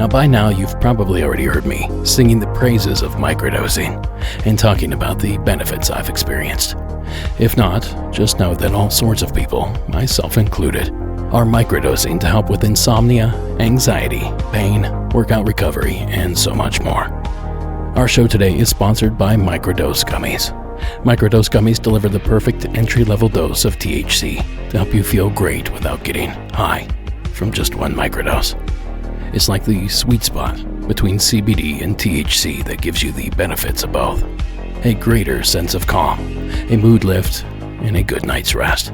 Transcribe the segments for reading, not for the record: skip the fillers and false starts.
Now by now you've probably already heard me singing the praises of microdosing and talking about the benefits I've experienced. If not, just know that all sorts of people, myself included, are microdosing to help with insomnia, anxiety, pain, workout recovery, and so much more. Our show today is sponsored by Microdose Gummies. Microdose Gummies deliver the perfect entry-level dose of THC to help you feel great without getting high from just one microdose. It's like the sweet spot between CBD and THC that gives you the benefits of both. A greater sense of calm, a mood lift, and a good night's rest.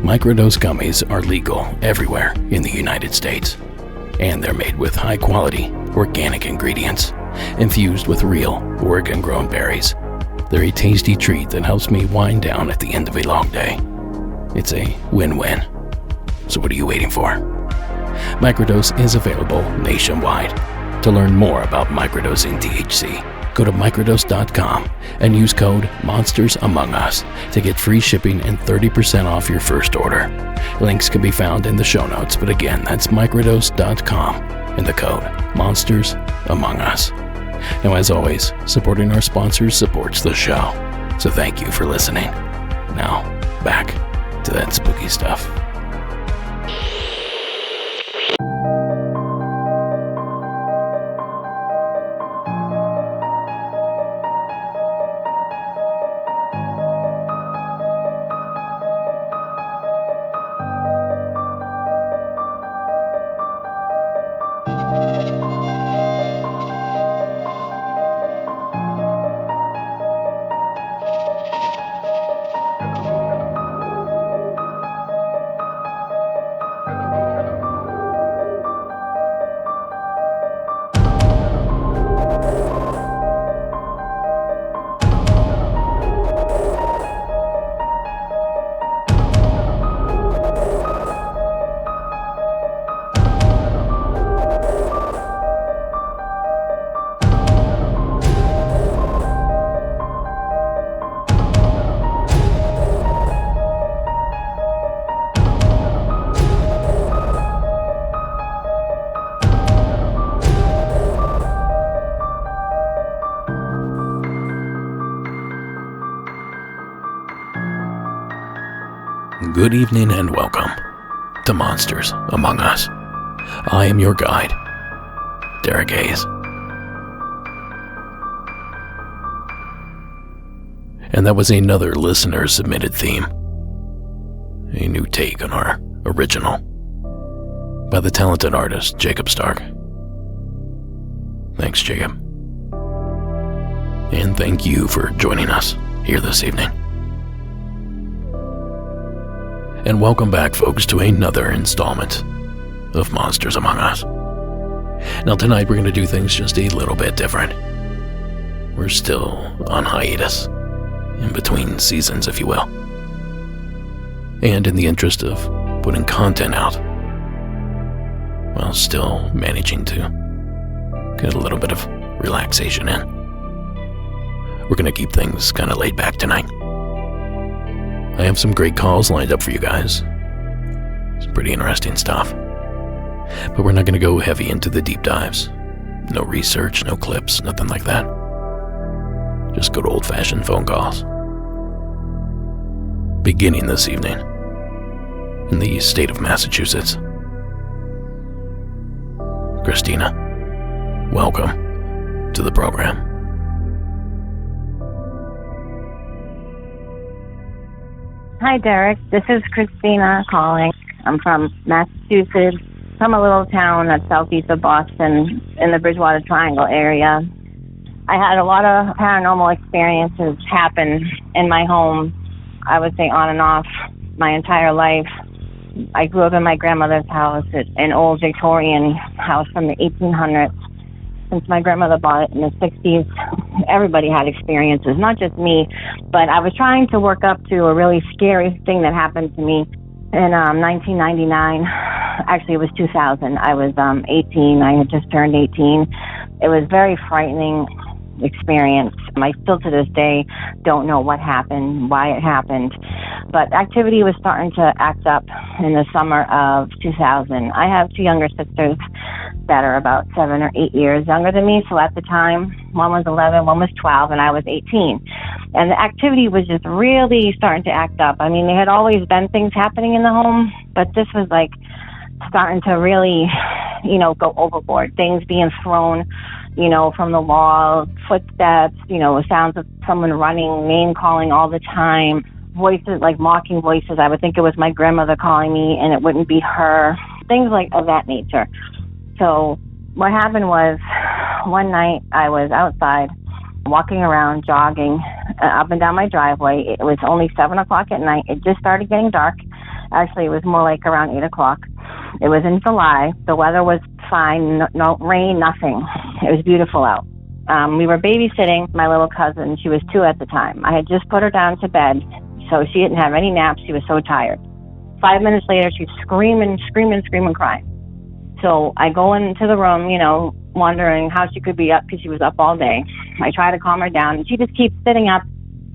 Microdose Gummies are legal everywhere in the United States, and they're made with high-quality, organic ingredients, infused with real, Oregon-grown berries. They're a tasty treat that helps me wind down at the end of a long day. It's a win-win. So what are you waiting for? Microdose is available nationwide. To learn more about microdosing THC, go to microdose.com and use code Monsters Among Us to get free shipping and 30% off your first order. Links can be found in the show notes, but again, that's microdose.com and the code Monsters Among Us. Now, as always, supporting our sponsors supports the show, so thank you for listening. Now, back to that spooky stuff. Good evening and welcome to Monsters Among Us. I am your guide, Derek Hayes. And that was another listener-submitted theme. A new take on our original by the talented artist Jacob Stark. Thanks, Jacob. And thank you for joining us here this evening. And welcome back, folks, to another installment of Monsters Among Us. Now, tonight we're going to do things just a little bit different. We're still on hiatus, in between seasons, if you will. And in the interest of putting content out, while still managing to get a little bit of relaxation in, we're going to keep things kind of laid back tonight. I have some great calls lined up for you guys. Some pretty interesting stuff. But we're not going to go heavy into the deep dives. No research, no clips, nothing like that. Just good old-fashioned phone calls. Beginning this evening in the state of Massachusetts. Christina, welcome to the program. Hi, Derek. This is Christina calling. I'm from Massachusetts, from a little town that's southeast of Boston in the Bridgewater Triangle area. I had a lot of paranormal experiences happen in my home, I would say on and off, my entire life. I grew up in my grandmother's house, an old Victorian house from the 1800s. Since my grandmother bought it in the 60s, everybody had experiences, not just me, but I was trying to work up to a really scary thing that happened to me in 1999. Actually, it was 2000. I was 18. I had just turned 18. It was very frightening experience. I still to this day don't know what happened, why it happened, but activity was starting to act up in the summer of 2000. I have two younger sisters. that are about 7 or 8 years younger than me. So at the time, one was 11, one was 12, and I was 18. And the activity was just really starting to act up. I mean, there had always been things happening in the home, but this was like starting to really, go overboard. Things being thrown, from the wall, footsteps, sounds of someone running, name calling all the time, voices, like mocking voices. I would think it was my grandmother calling me, and it wouldn't be her. Things like of that nature. So what happened was, one night I was outside walking around, jogging up and down my driveway. It was only 7 o'clock at night. It just started getting dark. Actually, it was more like around 8 o'clock. It was in July. The weather was fine. No rain, nothing. It was beautiful out. We were babysitting my little cousin. She was 2 at the time. I had just put her down to bed, so she didn't have any naps. She was so tired. 5 minutes later, she's screaming, crying. So I go into the room, wondering how she could be up because she was up all day. I try to calm her down, and she just keeps sitting up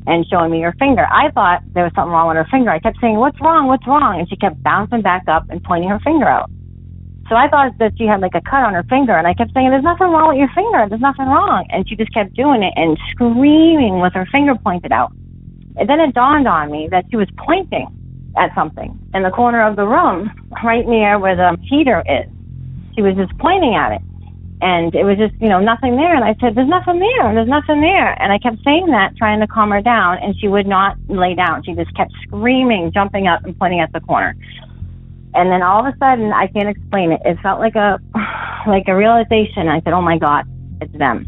and showing me her finger. I thought there was something wrong with her finger. I kept saying, what's wrong? And she kept bouncing back up and pointing her finger out. So I thought that she had like a cut on her finger, and I kept saying, there's nothing wrong with your finger. There's nothing wrong. And she just kept doing it and screaming with her finger pointed out. And then it dawned on me that she was pointing at something in the corner of the room, right near where the heater is. She was just pointing at it. And it was just, nothing there. And I said, there's nothing there. And I kept saying that, trying to calm her down, and she would not lay down. She just kept screaming, jumping up and pointing at the corner. And then all of a sudden, I can't explain it. It felt like a realization. I said, oh my God, it's them.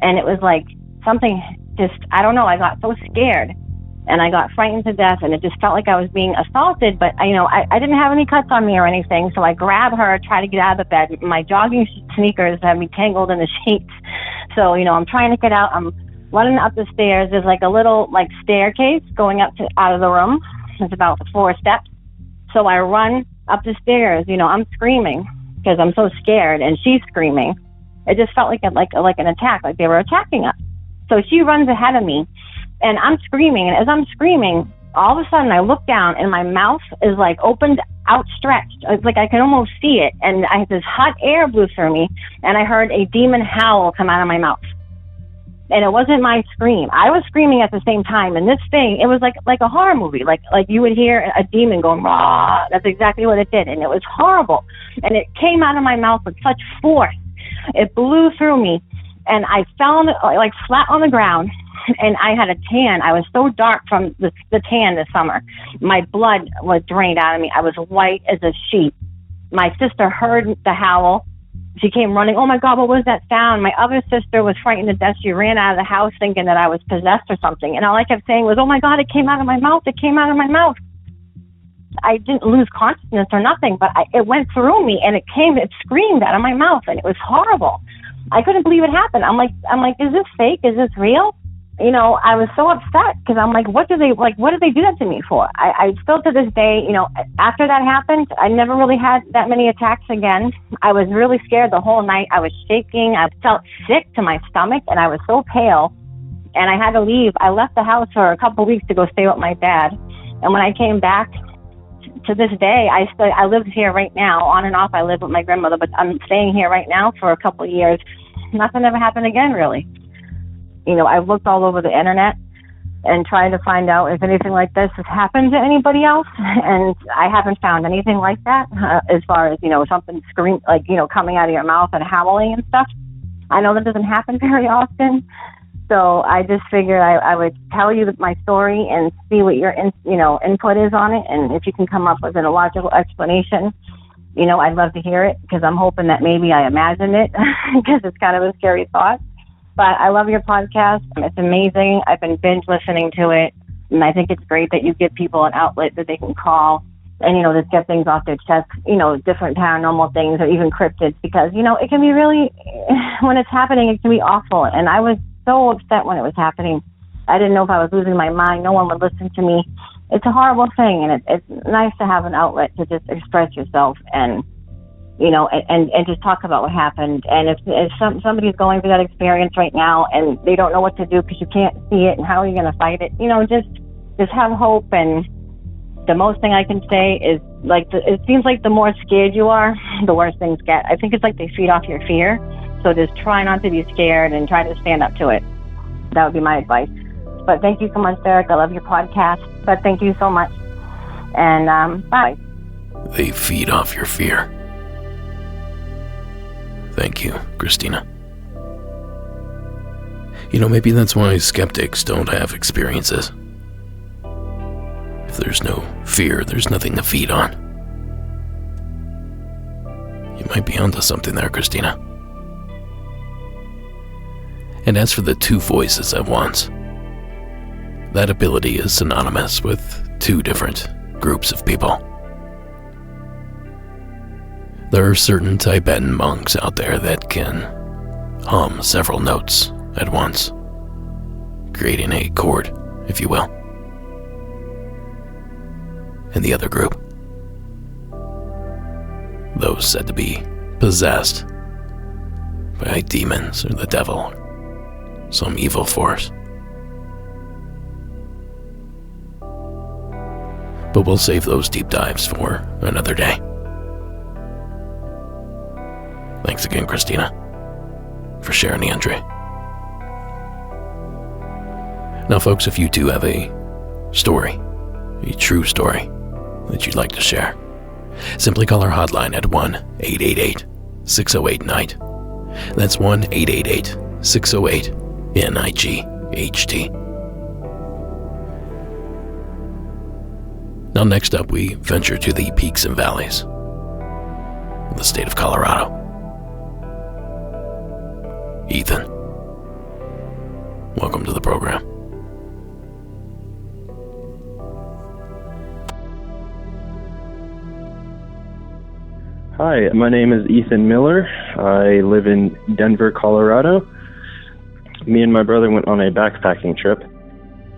And it was like something just, I don't know, I got so scared. And I got frightened to death, and it just felt like I was being assaulted. But, I didn't have any cuts on me or anything, so I grab her, try to get out of the bed. My jogging sneakers have me tangled in the sheets. So, I'm trying to get out. I'm running up the stairs. There's like a little, staircase going up to out of the room. It's about 4 steps. So I run up the stairs. I'm screaming because I'm so scared, and she's screaming. It just felt like an attack, like they were attacking us. So she runs ahead of me. And I'm screaming, and as I'm screaming, all of a sudden I look down, and my mouth is opened, outstretched. It's like I can almost see it, and I had this hot air blew through me, and I heard a demon howl come out of my mouth. And it wasn't my scream. I was screaming at the same time, and this thing, it was like a horror movie, like you would hear a demon going, rah. That's exactly what it did, and it was horrible. And it came out of my mouth with such force. It blew through me, and I fell flat on the ground. And I had a tan. I was so dark from the tan this summer. My blood was drained out of me. I was white as a sheet. My sister heard the howl. She came running. Oh, my God, what was that sound? My other sister was frightened to death. She ran out of the house thinking that I was possessed or something. And all I kept saying was, oh, my God, it came out of my mouth. It came out of my mouth. I didn't lose consciousness or nothing, but it went through me, and it screamed out of my mouth, and it was horrible. I couldn't believe it happened. I'm like, is this fake? Is this real? I was so upset because I'm like, what did they do that to me for? I still to this day, after that happened, I never really had that many attacks again. I was really scared the whole night. I was shaking. I felt sick to my stomach, and I was so pale, and I had to leave. I left the house for a couple of weeks to go stay with my dad. And when I came back, to this day, I live here right now. On and off, I live with my grandmother, but I'm staying here right now for a couple of years. Nothing ever happened again, really. I've looked all over the internet and trying to find out if anything like this has happened to anybody else, and I haven't found anything like that as far as, something coming out of your mouth and howling and stuff. I know that doesn't happen very often, so I just figured I would tell you my story and see what your input is on it, and if you can come up with a logical explanation, I'd love to hear it, because I'm hoping that maybe I imagined it, because it's kind of a scary thought. But I love your podcast. It's amazing. I've been binge listening to it, and I think it's great that you give people an outlet that they can call and, just get things off their chest, different paranormal things or even cryptids, because, it can be really, when it's happening, it can be awful. And I was so upset when it was happening. I didn't know if I was losing my mind. No one would listen to me. It's a horrible thing, and it's nice to have an outlet to just express yourself and, and just talk about what happened. And if somebody's going through that experience right now and they don't know what to do because you can't see it, and how are you going to fight it, just have hope. And the most thing I can say is it seems like the more scared you are, the worse things get. I think it's like they feed off your fear. So just try not to be scared and try to stand up to it. That would be my advice. But thank you so much, Derek. I love your podcast. But thank you so much. And bye. They feed off your fear. Thank you, Christina. Maybe that's why skeptics don't have experiences. If there's no fear, there's nothing to feed on. You might be onto something there, Christina. And as for the two voices at once, that ability is synonymous with two different groups of people. There are certain Tibetan monks out there that can hum several notes at once, creating a chord, if you will. And the other group, those said to be possessed by demons or the devil, some evil force. But we'll save those deep dives for another day. Thanks again, Christina, for sharing the entry. Now, folks, if you do have a story, a true story that you'd like to share, simply call our hotline at 1-888-608-NIGHT. That's 1-888-608-NIGHT. Now, next up, we venture to the peaks and valleys of the state of Colorado. Ethan, welcome to the program. Hi, my name is Ethan Miller. I live in Denver, Colorado. Me and my brother went on a backpacking trip.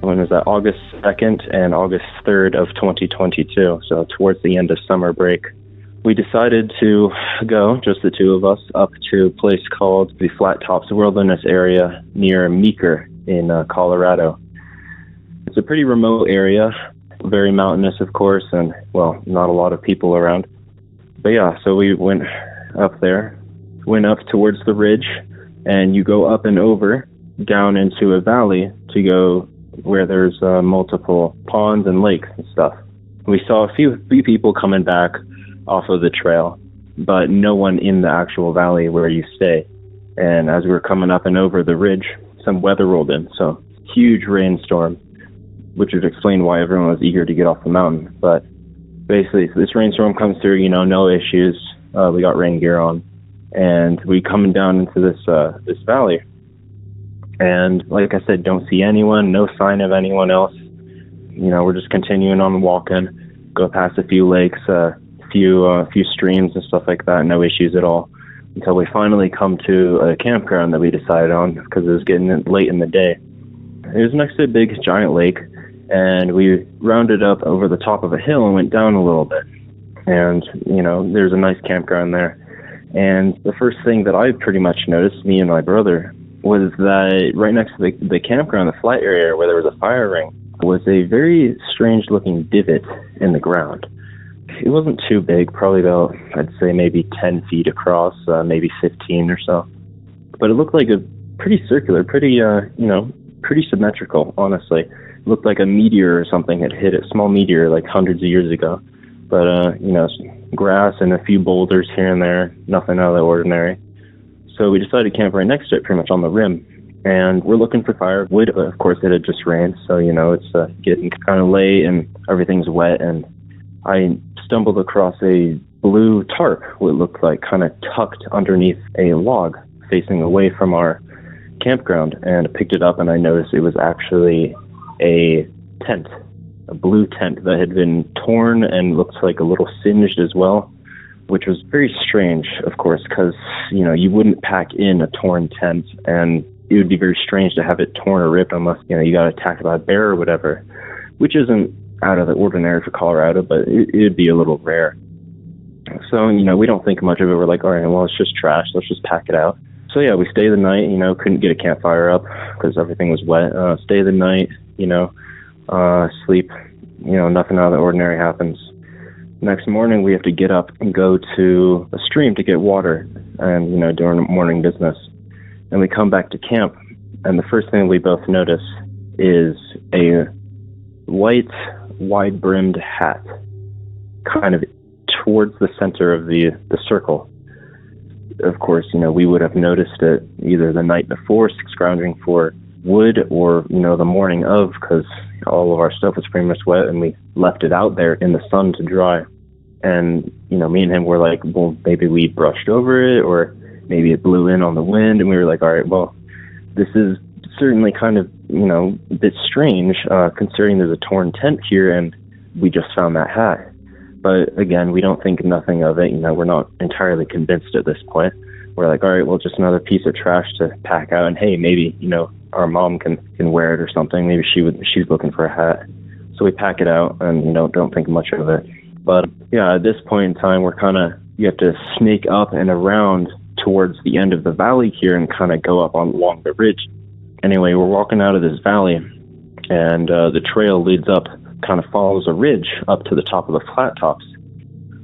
When was that? August 2nd and August 3rd of 2022, so towards the end of summer break. We decided to go, just the two of us, up to a place called the Flat Tops Wilderness area near Meeker in Colorado. It's a pretty remote area, very mountainous, of course, and, well, not a lot of people around. But yeah, so we went up there, went up towards the ridge, and you go up and over, down into a valley to go where there's multiple ponds and lakes and stuff. We saw a few people coming back off of the trail, but no one in the actual valley where you stay. And as we were coming up and over the ridge, some weather rolled in, so huge rainstorm, which would explain why everyone was eager to get off the mountain. But basically, this rainstorm comes through, no issues. We got rain gear on, and we coming down into this valley. And like I said, don't see anyone, no sign of anyone else. We're just continuing on walking, go past a few lakes, few streams and stuff like that, no issues at all, until we finally come to a campground that we decided on because it was getting late in the day. It was next to a big giant lake, and we rounded up over the top of a hill and went down a little bit. And, there's a nice campground there. And the first thing that I pretty much noticed, me and my brother, was that right next to the campground, the flat area where there was a fire ring, was a very strange looking divot in the ground. It wasn't too big, probably about, I'd say maybe 10 feet across, maybe 15 or so. But it looked like a pretty circular, pretty symmetrical, honestly. It looked like a meteor or something had hit it, small meteor, like hundreds of years ago. But, grass and a few boulders here and there, nothing out of the ordinary. So we decided to camp right next to it, pretty much on the rim. And we're looking for firewood. Of course, it had just rained, so, it's getting kind of late and everything's wet. And I stumbled across a blue tarp, what looked like kind of tucked underneath a log facing away from our campground. And I picked it up and I noticed it was actually a tent, a blue tent that had been torn and looked like a little singed as well, which was very strange, of course, because, you wouldn't pack in a torn tent, and it would be very strange to have it torn or ripped unless, you got attacked by a bear or whatever, which isn't out of the ordinary for Colorado, but it'd be a little rare. So, we don't think much of it. We're like, all right, well, it's just trash. Let's just pack it out. So, yeah, we stay the night, couldn't get a campfire up because everything was wet. Stay the night, sleep, nothing out of the ordinary happens. Next morning, we have to get up and go to a stream to get water and, do our morning business. And we come back to camp, and the first thing we both notice is a white, wide-brimmed hat, kind of towards the center of the circle. Of course, we would have noticed it either the night before, scrounging for wood, or, the morning of, because all of our stuff was pretty much wet, and we left it out there in the sun to dry. And, me and him were like, well, maybe we brushed over it, or maybe it blew in on the wind, and we were like, all right, well, this is certainly kind of, a bit strange, considering there's a torn tent here, and we just found that hat. But again, we don't think nothing of it. We're not entirely convinced at this point. We're like, all right, well, just another piece of trash to pack out, and hey, maybe, our mom can wear it or something. Maybe she's looking for a hat. So we pack it out and, don't think much of it. But yeah, at this point in time, you have to sneak up and around towards the end of the valley here and kind of go up along the ridge. Anyway, we're walking out of this valley, and the trail leads up, kind of follows a ridge up to the top of the flat tops.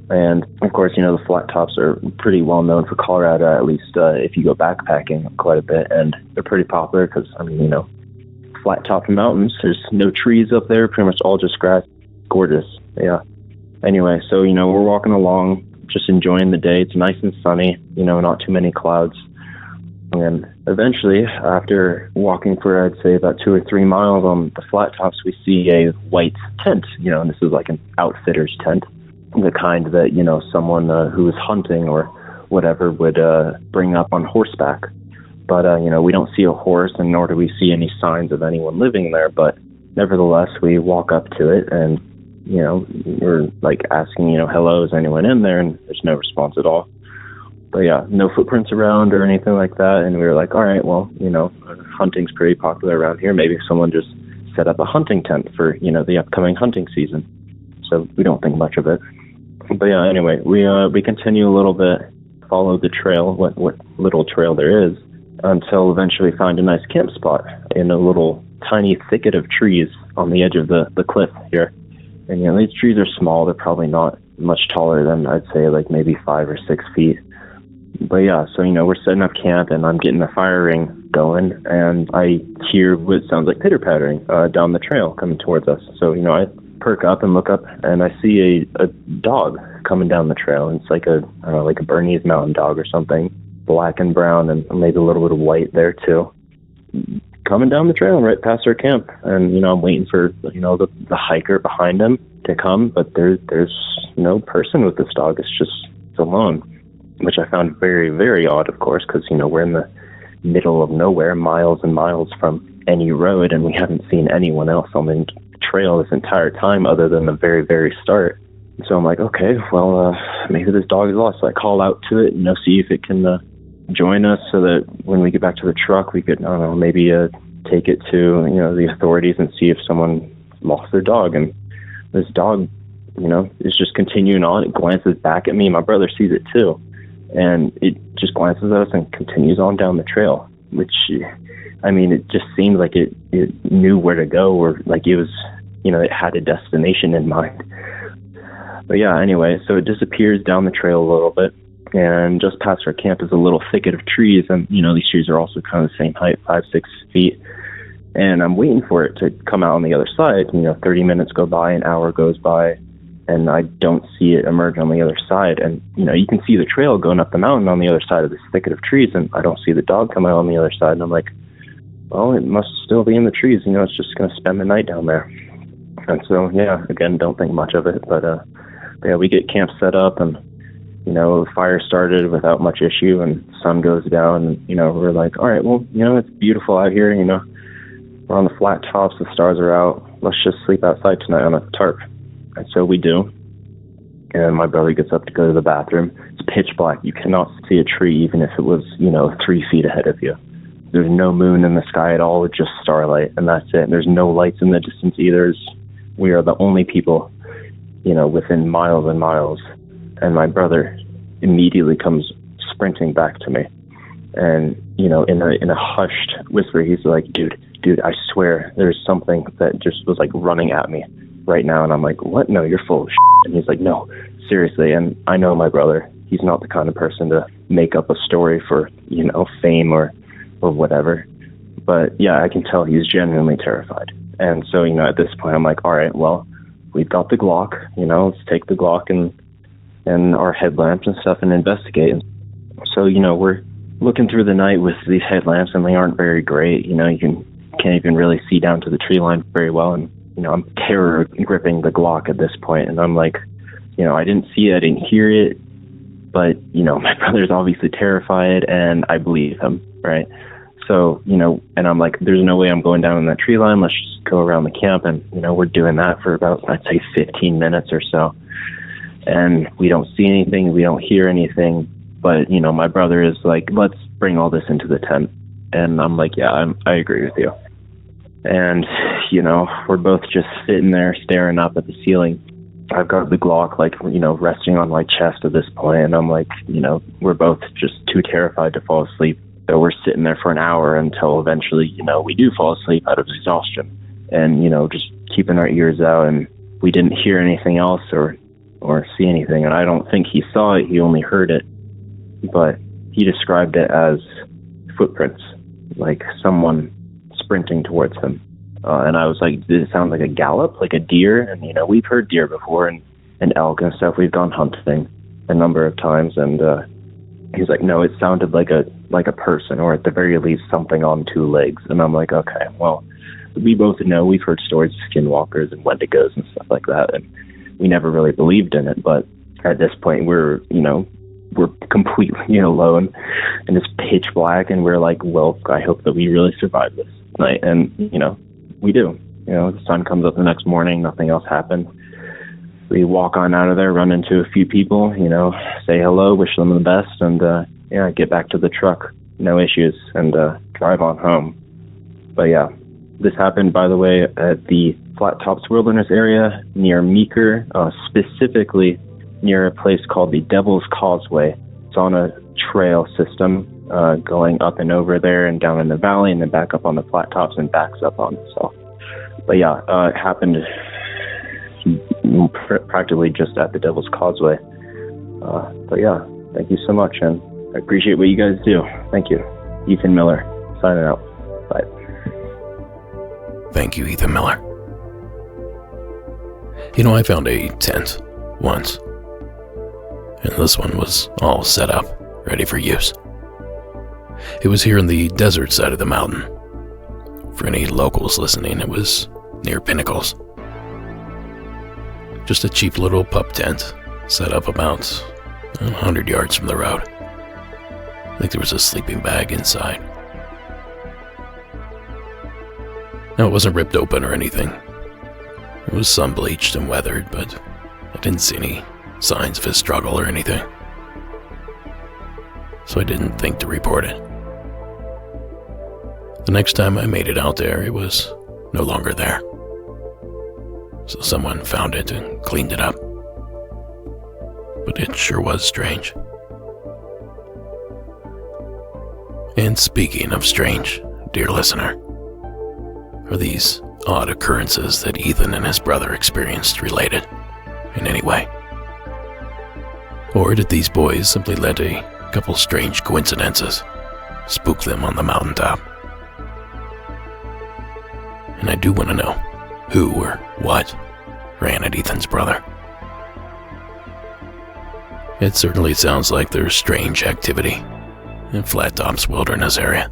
And of course, the flat tops are pretty well known for Colorado, at least if you go backpacking quite a bit, and they're pretty popular because, flat top mountains, there's no trees up there, pretty much all just grass. Gorgeous, yeah. Anyway, so, we're walking along, just enjoying the day. It's nice and sunny, not too many clouds. And eventually, after walking for, I'd say, about 2 or 3 miles on the flat tops, we see a white tent, and this is like an outfitter's tent, the kind that, someone who is hunting or whatever would bring up on horseback. But, we don't see a horse, and nor do we see any signs of anyone living there. But nevertheless, we walk up to it, and, we're like asking, hello, is anyone in there? And there's no response at all. But yeah, no footprints around or anything like that. And we were like, all right, well, hunting's pretty popular around here. Maybe someone just set up a hunting tent for, the upcoming hunting season. So we don't think much of it. But yeah, anyway, we continue a little bit, follow the trail, what little trail there is, until eventually find a nice camp spot in a little tiny thicket of trees on the edge of the cliff here. And, these trees are small. They're probably not much taller than, I'd say, like maybe 5 or 6 feet. But yeah, so, we're setting up camp, and I'm getting the fire ring going, and I hear what sounds like pitter-pattering down the trail coming towards us. So, I perk up and look up, and I see a dog coming down the trail. And it's like a Bernese Mountain Dog or something, black and brown, and maybe a little bit of white there too, coming down the trail right past our camp. And I'm waiting for the hiker behind him to come, but there's no person with this dog. It's alone, which I found very, very odd, of course, because we're in the middle of nowhere, miles and miles from any road, and we haven't seen anyone else on the trail this entire time other than the very, very start. So I'm like, okay, well, maybe this dog is lost. So I call out to it, see if it can join us, so that when we get back to the truck, we could, I don't know, maybe take it to, the authorities and see if someone lost their dog. And this dog, is just continuing on. It glances back at me. My brother sees it too. And it just glances at us and continues on down the trail, which, it just seemed like it knew where to go, or like it was, it had a destination in mind. But yeah, anyway, so it disappears down the trail a little bit, and just past our camp is a little thicket of trees, and, these trees are also kind of the same height, 5-6 feet, and I'm waiting for it to come out on the other side. 30 minutes go by, an hour goes by, and I don't see it emerge on the other side. And, you can see the trail going up the mountain on the other side of this thicket of trees, and I don't see the dog come out on the other side. And I'm like, well, it must still be in the trees. It's just going to spend the night down there. And so, yeah, again, don't think much of it. But yeah, we get camp set up, and, fire started without much issue, and sun goes down, and, we're like, all right, well, it's beautiful out here. We're on the flat tops, the stars are out. Let's just sleep outside tonight on a tarp. And so we do. And my brother gets up to go to the bathroom. It's pitch black. You cannot see a tree, even if it was, 3 feet ahead of you. There's no moon in the sky at all. It's just starlight, and that's it. There's no lights in the distance either. We are the only people, within miles and miles. And my brother immediately comes sprinting back to me. And, in a hushed whisper, he's like, dude, I swear there's something that just was like running at me right now. And I'm like, what? No, you're full of shit. And he's like, no, seriously, and I know my brother. He's not the kind of person to make up a story for, fame or whatever. But yeah, I can tell he's genuinely terrified. And so, at this point, I'm like, all right, well, we've got the Glock, let's take the Glock and our headlamps and stuff and investigate. And so, we're looking through the night with these headlamps, and they aren't very great. You can't even really see down to the tree line very well. And, I'm terror gripping the Glock at this point. And I'm like, I didn't see it, I didn't hear it. But, my brother's obviously terrified, and I believe him, right? So, and I'm like, there's no way I'm going down in that tree line. Let's just go around the camp. And, we're doing that for about, I'd say, 15 minutes or so. And we don't see anything. We don't hear anything. But, my brother is like, let's bring all this into the tent. And I'm like, yeah, I agree with you. And, we're both just sitting there staring up at the ceiling. I've got the Glock, resting on my chest at this point. And I'm like, we're both just too terrified to fall asleep. So we're sitting there for an hour until eventually, we do fall asleep out of exhaustion. And, just keeping our ears out. And we didn't hear anything else or see anything. And I don't think he saw it. He only heard it. But he described it as footprints, like someone sprinting towards him. And I was like, did it sound like a gallop, like a deer? And, we've heard deer before and elk and stuff. We've gone hunting a number of times. And he's like, no, it sounded like a person, or at the very least something on two legs. And I'm like, okay, well, we both know, we've heard stories of skinwalkers and wendigos and stuff like that. And we never really believed in it. But at this point, we're completely alone and it's pitch black. And we're like, well, I hope that we really survive this night. And, we do. The sun comes up the next morning, nothing else happened. We walk on out of there, run into a few people, say hello, wish them the best, and get back to the truck, no issues, and drive on home. But yeah, this happened, by the way, at the Flat Tops Wilderness area near Meeker, specifically near a place called the Devil's Causeway. It's on a trail system going up and over there and down in the valley and then back up on the flat tops and backs up on itself. But yeah, it happened practically just at the Devil's Causeway. But yeah, thank you so much, and I appreciate what you guys do. Thank you. Ethan Miller, signing out. Bye. Thank you, Ethan Miller. I found a tent once, and this one was all set up, ready for use. It was here in the desert side of the mountain. For any locals listening, it was near Pinnacles. Just a cheap little pup tent, set up about 100 yards from the road. I think there was a sleeping bag inside. Now, it wasn't ripped open or anything. It was sun-bleached and weathered, but I didn't see any signs of a struggle or anything. So I didn't think to report it. The next time I made it out there, it was no longer there. So someone found it and cleaned it up. But it sure was strange. And speaking of strange, dear listener, are these odd occurrences that Ethan and his brother experienced related in any way? Or did these boys simply let a couple strange coincidences spook them on the mountaintop? And I do want to know who or what ran at Ethan's brother. It certainly sounds like there's strange activity in Flat Tops Wilderness area.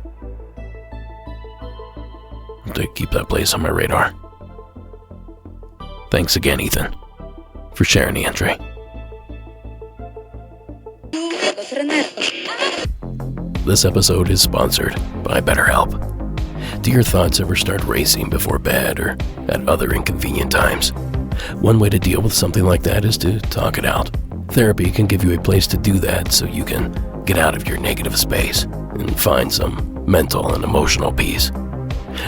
I'll have to keep that place on my radar. Thanks again, Ethan, for sharing the entry. This episode is sponsored by BetterHelp. Do your thoughts ever start racing before bed or at other inconvenient times? One way to deal with something like that is to talk it out. Therapy can give you a place to do that so you can get out of your negative space and find some mental and emotional peace.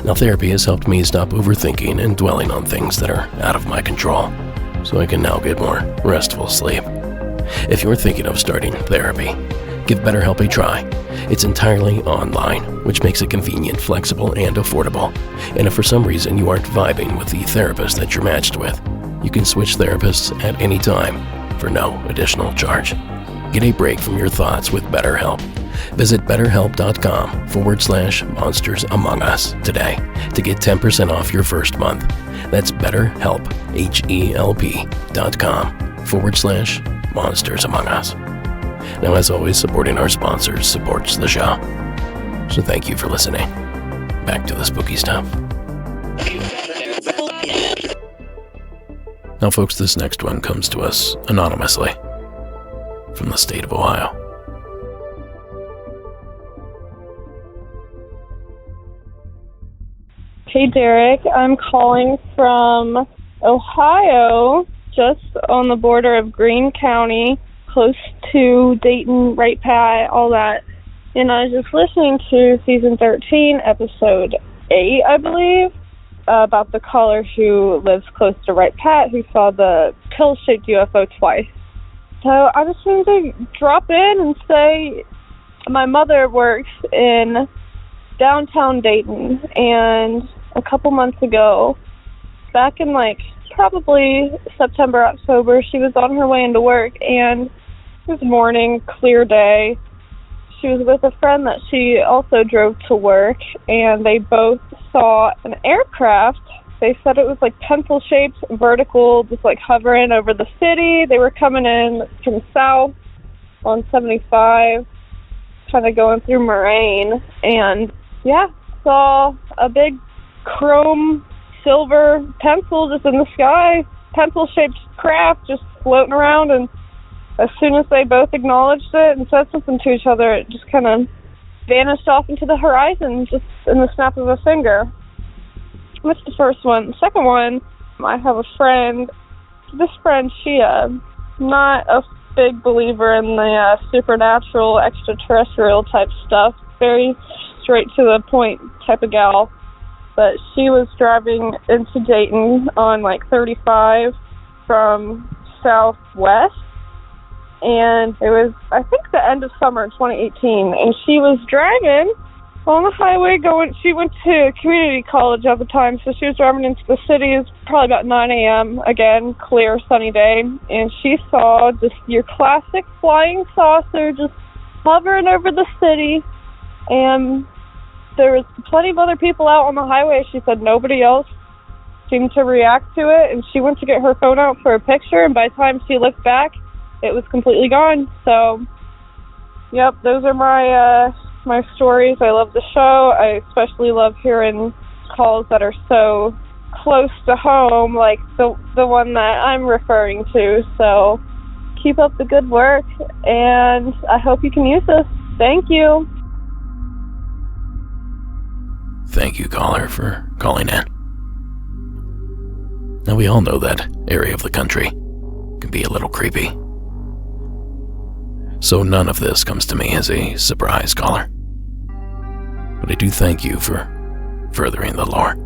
Now, therapy has helped me stop overthinking and dwelling on things that are out of my control, so I can now get more restful sleep. If you're thinking of starting therapy, give BetterHelp a try. It's entirely online, which makes it convenient, flexible, and affordable. And if for some reason you aren't vibing with the therapist that you're matched with, you can switch therapists at any time for no additional charge. Get a break from your thoughts with BetterHelp. Visit betterhelp.com/Monsters Among Us today to get 10% off your first month. That's BetterHelp, HELP.com/Monsters Among Us. Now, as always, supporting our sponsors supports the show. So thank you for listening. Back to the spooky stuff. Now, folks, this next one comes to us anonymously from the state of Ohio. Hey, Derek. I'm calling from Ohio, just on the border of Greene County, close to Dayton, Wright Pat, all that. And I was just listening to season 13, episode 8, I believe, about the caller who lives close to Wright Pat who saw the pill-shaped UFO twice. So I just wanted to drop in and say my mother works in downtown Dayton, and a couple months ago, back in probably September, October, she was on her way into work, and it was morning, clear day. She was with a friend that she also drove to work, and they both saw an aircraft. They said it was pencil-shaped, vertical, just hovering over the city. They were coming in from south on 75, kind of going through Moraine, and saw a big chrome silver pencil just in the sky, pencil-shaped craft just floating around, and as soon as they both acknowledged it and said something to each other, it just kind of vanished off into the horizon just in the snap of a finger. That's the first one. The second one, I have a friend. This friend, she not a big believer in the supernatural, extraterrestrial type stuff, very straight to the point type of gal. But she was driving into Dayton on 35 from southwest, and it was, I think, the end of summer 2018, and she was driving on the highway she went to community college at the time, so she was driving into the city. It was probably about 9 a.m., again, clear, sunny day, and she saw just your classic flying saucer just hovering over the city, and there was plenty of other people out on the highway. She said nobody else seemed to react to it, and she went to get her phone out for a picture, and by the time she looked back, it was completely gone. So, yep, those are my stories. I love the show. I especially love hearing calls that are so close to home, like the one that I'm referring to. So, keep up the good work, and I hope you can use this. Thank you. Thank you, caller, for calling in. Now, we all know that area of the country can be a little creepy. So none of this comes to me as a surprise, caller. But I do thank you for furthering the lore.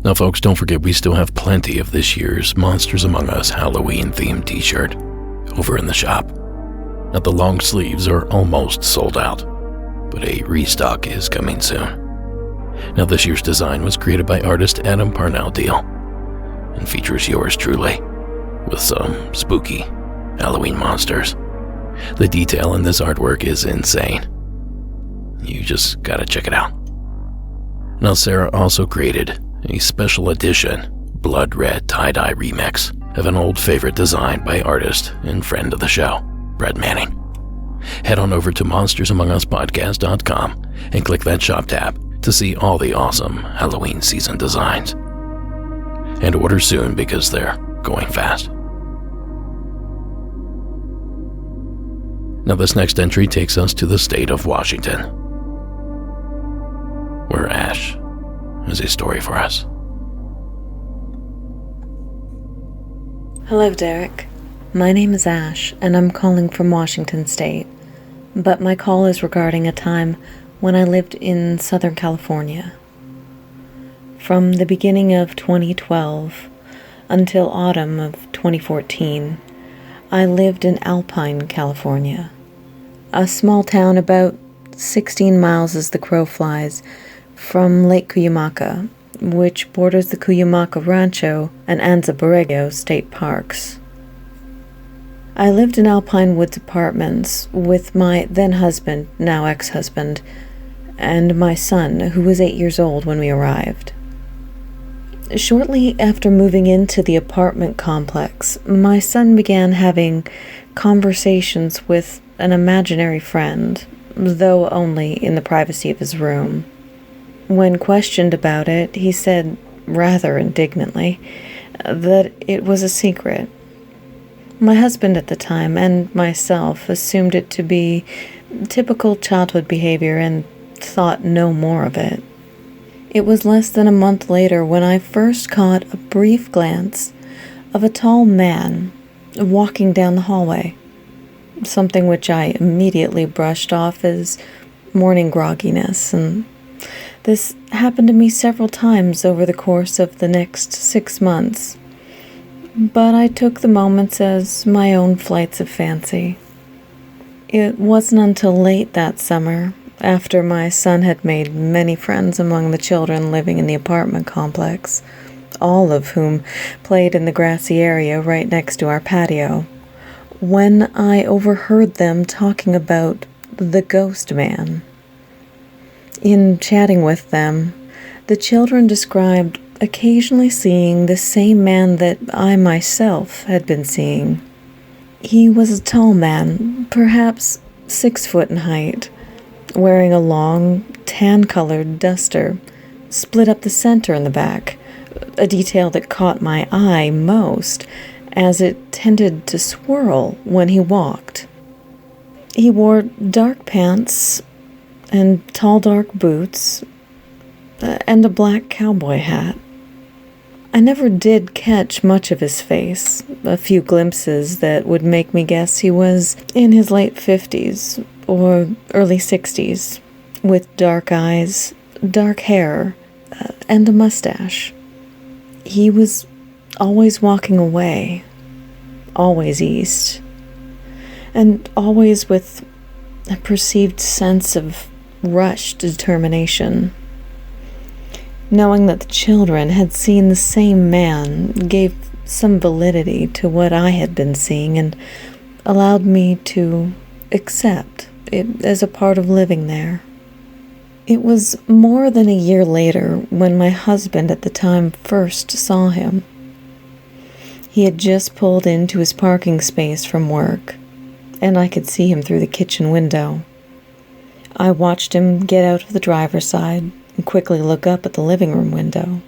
Now, folks, don't forget we still have plenty of this year's Monsters Among Us Halloween-themed t-shirt over in the shop. Now, the long sleeves are almost sold out, but a restock is coming soon. Now, this year's design was created by artist Adam Parnell-Deal and features yours truly with some spooky Halloween monsters. The detail in this artwork is insane. You just gotta check it out. Now, Sarah also created a special edition blood red tie-dye remix of an old favorite design by artist and friend of the show, Brett Manning. Head on over to monstersamonguspodcast.com and click that shop tab to see all the awesome Halloween season designs. And order soon because they're going fast. Now, this next entry takes us to the state of Washington, where Ash has a story for us. Hello, Derek. My name is Ash, and I'm calling from Washington State, but my call is regarding a time when I lived in Southern California. From the beginning of 2012 until autumn of 2014, I lived in Alpine, California, a small town about 16 miles as the crow flies from Lake Cuyamaca, which borders the Cuyamaca Rancho and Anza Borrego state parks. I lived in Alpine Woods Apartments with my then-husband, now ex-husband, and my son, who was 8 years old when we arrived. Shortly after moving into the apartment complex, my son began having conversations with an imaginary friend, though only in the privacy of his room. When questioned about it, he said, rather indignantly, that it was a secret. My husband at the time and myself assumed it to be typical childhood behavior and thought no more of it. It was less than a month later when I first caught a brief glance of a tall man walking down the hallway, something which I immediately brushed off as morning grogginess, and this happened to me several times over the course of the next 6 months, but I took the moments as my own flights of fancy. It wasn't until late that summer, after my son had made many friends among the children living in the apartment complex, all of whom played in the grassy area right next to our patio, when I overheard them talking about the ghost man. In chatting with them, the children described occasionally seeing the same man that I myself had been seeing. He was a tall man, perhaps 6 foot in height, wearing a long, tan-colored duster, split up the center in the back, a detail that caught my eye most, as it tended to swirl when he walked. He wore dark pants and tall dark boots, and a black cowboy hat. I never did catch much of his face, a few glimpses that would make me guess he was in his late 50s or early 60s, with dark eyes, dark hair, and a mustache. He was always walking away, always east, and always with a perceived sense of rushed determination. Knowing that the children had seen the same man gave some validity to what I had been seeing and allowed me to accept it as a part of living there. It was more than a year later when my husband at the time first saw him. He had just pulled into his parking space from work, and I could see him through the kitchen window. I watched him get out of the driver's side and quickly look up at the living room window.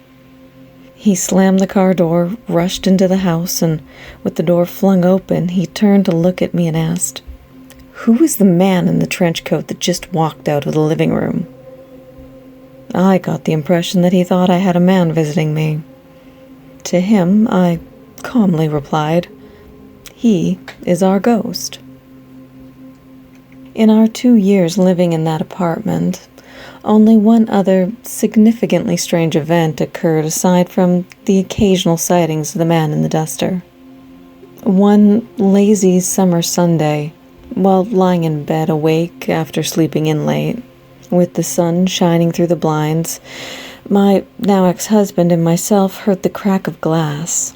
He slammed the car door, rushed into the house, and with the door flung open, he turned to look at me and asked, "Who is the man in the trench coat that just walked out of the living room?" I got the impression that he thought I had a man visiting me. To him, I calmly replied, "He is our ghost." In our 2 years living in that apartment, only one other significantly strange event occurred aside from the occasional sightings of the man in the duster. One lazy summer Sunday, while lying in bed awake after sleeping in late, with the sun shining through the blinds, my now ex-husband and myself heard the crack of glass.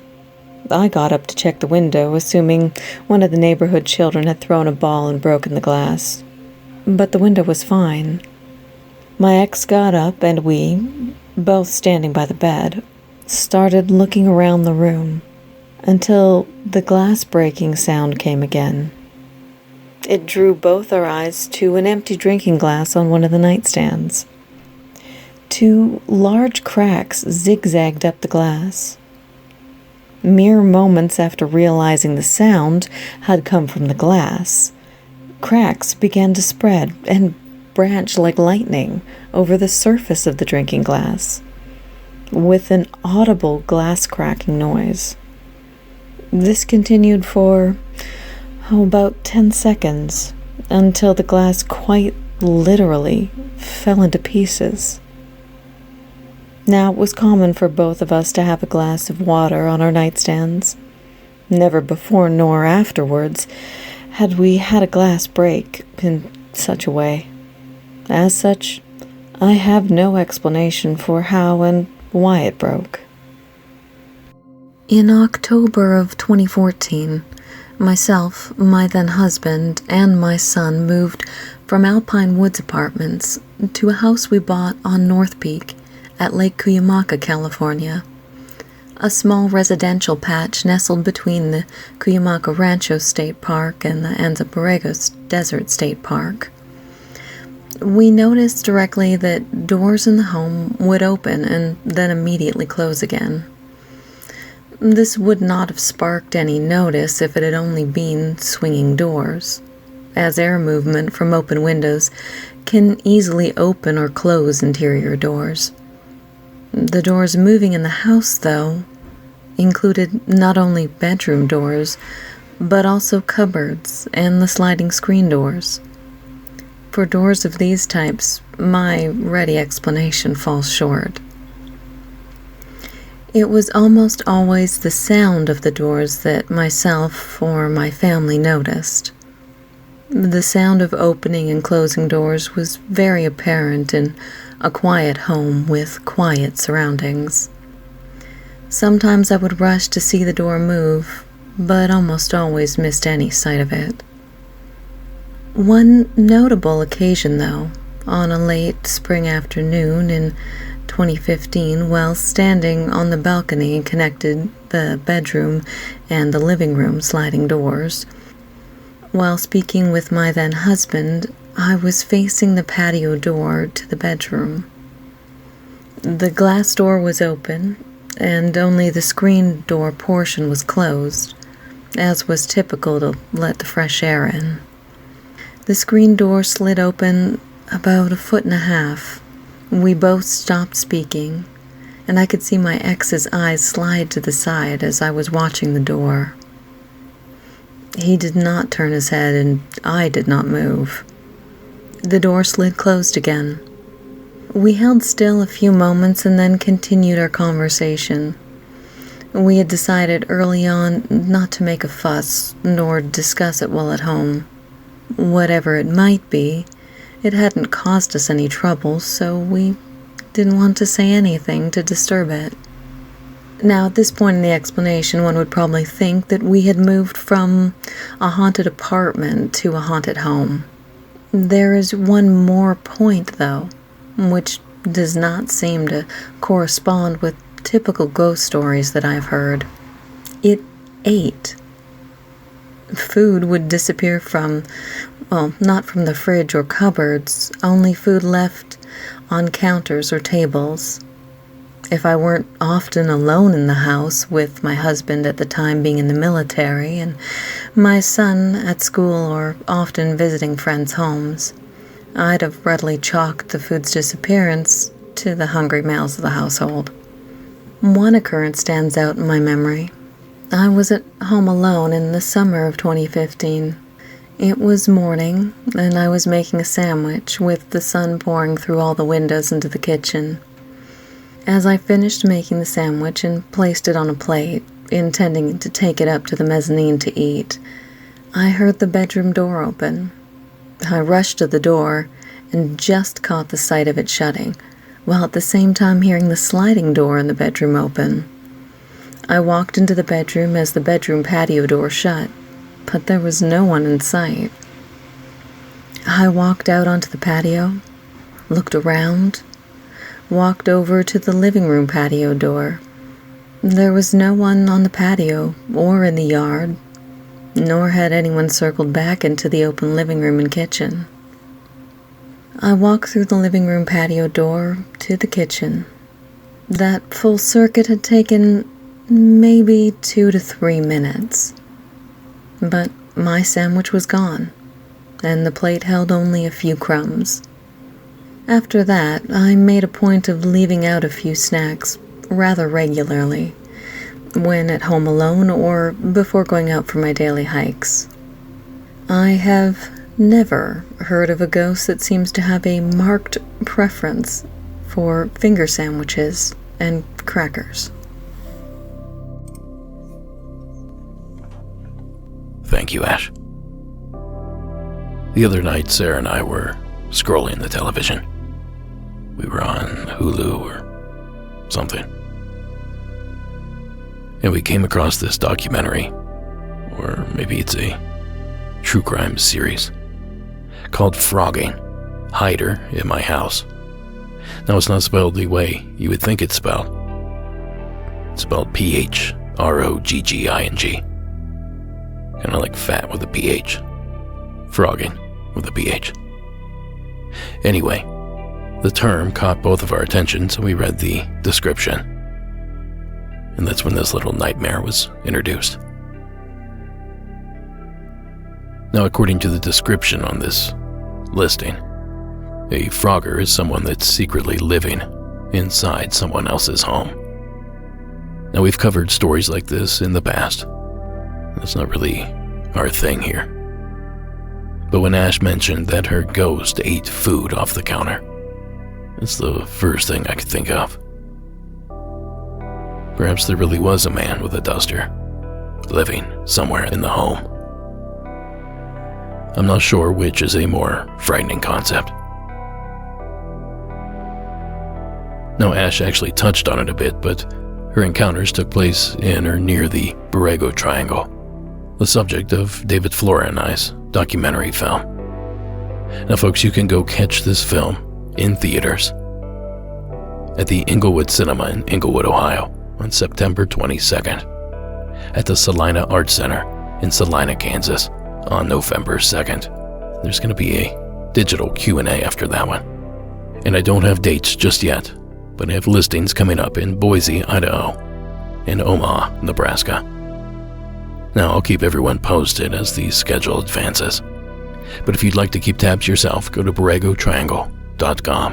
I got up to check the window, assuming one of the neighborhood children had thrown a ball and broken the glass. But the window was fine. My ex got up, and we, both standing by the bed, started looking around the room until the glass breaking sound came again. It drew both our eyes to an empty drinking glass on one of the nightstands. 2 large cracks zigzagged up the glass. Mere moments after realizing the sound had come from the glass, cracks began to spread and branch like lightning over the surface of the drinking glass, with an audible glass cracking noise. This continued for about 10 seconds, until the glass quite literally fell into pieces. Now, it was common for both of us to have a glass of water on our nightstands. Never before nor afterwards had we had a glass break in such a way. As such, I have no explanation for how and why it broke. In October of 2014, myself, my then husband, and my son moved from Alpine Woods Apartments to a house we bought on North Peak at Lake Cuyamaca, California, a small residential patch nestled between the Cuyamaca Rancho State Park and the Anza Borrego Desert State Park. We noticed directly that doors in the home would open and then immediately close again. This would not have sparked any notice if it had only been swinging doors, as air movement from open windows can easily open or close interior doors. The doors moving in the house, though, included not only bedroom doors, but also cupboards and the sliding screen doors. For doors of these types, my ready explanation falls short. It was almost always the sound of the doors that myself or my family noticed. The sound of opening and closing doors was very apparent in a quiet home with quiet surroundings. Sometimes I would rush to see the door move, but almost always missed any sight of it. One notable occasion, though, on a late spring afternoon in 2015, while standing on the balcony connected the bedroom and the living room sliding doors. While speaking with my then husband, I was facing the patio door to the bedroom. The glass door was open, and only the screen door portion was closed, as was typical to let the fresh air in. The screen door slid open about 1.5 feet. We both stopped speaking, and I could see my ex's eyes slide to the side as I was watching the door. He did not turn his head, and I did not move. The door slid closed again. We held still a few moments and then continued our conversation. We had decided early on not to make a fuss nor discuss it while at home. Whatever it might be, it hadn't caused us any trouble, so we didn't want to say anything to disturb it. Now, at this point in the explanation, one would probably think that we had moved from a haunted apartment to a haunted home. There is one more point, though, which does not seem to correspond with typical ghost stories that I've heard. It ate. Food would disappear from, well, not from the fridge or cupboards, only food left on counters or tables. If I weren't often alone in the house, with my husband at the time being in the military and my son at school or often visiting friends' homes, I'd have readily chalked the food's disappearance to the hungry mouths of the household. One occurrence stands out in my memory. I was at home alone in the summer of 2015. It was morning, and I was making a sandwich with the sun pouring through all the windows into the kitchen. As I finished making the sandwich and placed it on a plate, intending to take it up to the mezzanine to eat, I heard the bedroom door open. I rushed to the door and just caught the sight of it shutting, while at the same time hearing the sliding door in the bedroom open. I walked into the bedroom as the bedroom patio door shut, but there was no one in sight. I walked out onto the patio, looked around, walked over to the living room patio door. There was no one on the patio or in the yard, nor had anyone circled back into the open living room and kitchen. I walked through the living room patio door to the kitchen. That full circuit had taken maybe 2 to 3 minutes. But my sandwich was gone, and the plate held only a few crumbs. After that, I made a point of leaving out a few snacks rather regularly, when at home alone or before going out for my daily hikes. I have never heard of a ghost that seems to have a marked preference for finger sandwiches and crackers. Thank you, Ash. The other night, Sarah and I were scrolling the television. We were on Hulu or something. And we came across this documentary, or maybe it's a true crime series, called Frogging, Hider in My House. Now, it's not spelled the way you would think it's spelled. It's spelled Phrogging. Kind of like fat with a PH. Frogging with a PH. Anyway, the term caught both of our attention, so we read the description. And that's when this little nightmare was introduced. Now, according to the description on this listing, a frogger is someone that's secretly living inside someone else's home. Now, we've covered stories like this in the past. That's not really our thing here. But when Ash mentioned that her ghost ate food off the counter, that's the first thing I could think of. Perhaps there really was a man with a duster living somewhere in the home. I'm not sure which is a more frightening concept. Now, Ash actually touched on it a bit, but her encounters took place in or near the Borrego Triangle, the subject of David Flora and I's documentary film. Now, folks, you can go catch this film in theaters at the Inglewood Cinema in Inglewood, Ohio on September 22nd, at the Salina Arts Center in Salina, Kansas on November 2nd. There's going to be a digital Q&A after that one. And I don't have dates just yet, but I have listings coming up in Boise, Idaho, and Omaha, Nebraska. Now, I'll keep everyone posted as the schedule advances. But if you'd like to keep tabs yourself, go to BorregoTriangle.com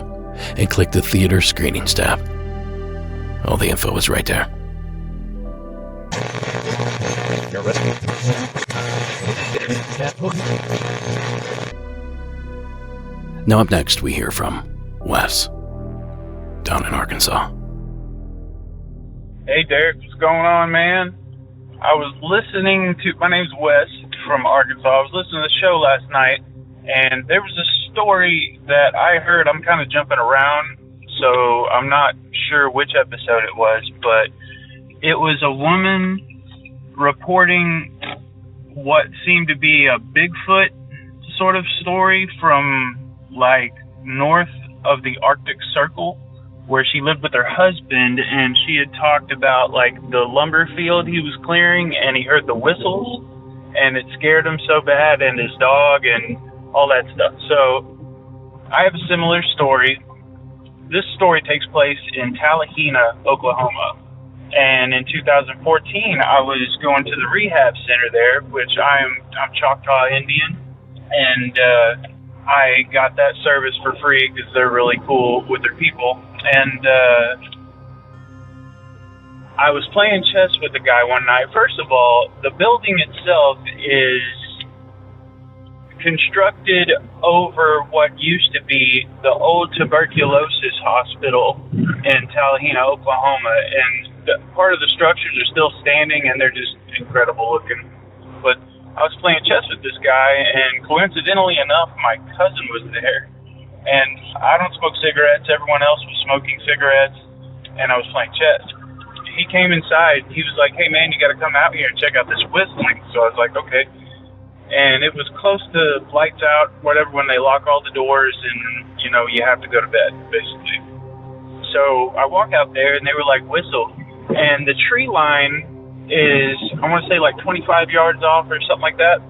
and click the Theater Screenings tab. All the info is right there. Now up next, we hear from Wes, down in Arkansas. Hey Derek, what's going on, man? I was listening to, my name's Wes from Arkansas. I was listening to the show last night, and there was a story that I heard. I'm kind of jumping around, so I'm not sure which episode it was, but it was a woman reporting what seemed to be a Bigfoot sort of story from, like, north of the Arctic Circle, where she lived with her husband, and she had talked about, like, the lumber field he was clearing, and he heard the whistles, and it scared him so bad, and his dog, and all that stuff. So I have a similar story. This story takes place in Tallahena, Oklahoma. And in 2014, I was going to the rehab center there, which I'm Choctaw Indian, and I got that service for free because they're really cool with their people. And I was playing chess with the guy one night. First of all, the building itself is constructed over what used to be the old tuberculosis hospital in Tallahena, Oklahoma, and part of the structures are still standing, and they're just incredible looking. But I was playing chess with this guy, and coincidentally enough, my cousin was there. And I don't smoke cigarettes. Everyone else was smoking cigarettes, and I was playing chess. He came inside. He was like, "Hey, man, you got to come out here and check out this whistling." So I was like, "Okay." And it was close to lights out, whatever, when they lock all the doors, and, you know, you have to go to bed, basically. So I walk out there, and they were like, "Whistle." And the tree line is, I want to say, like 25 yards off or something like that.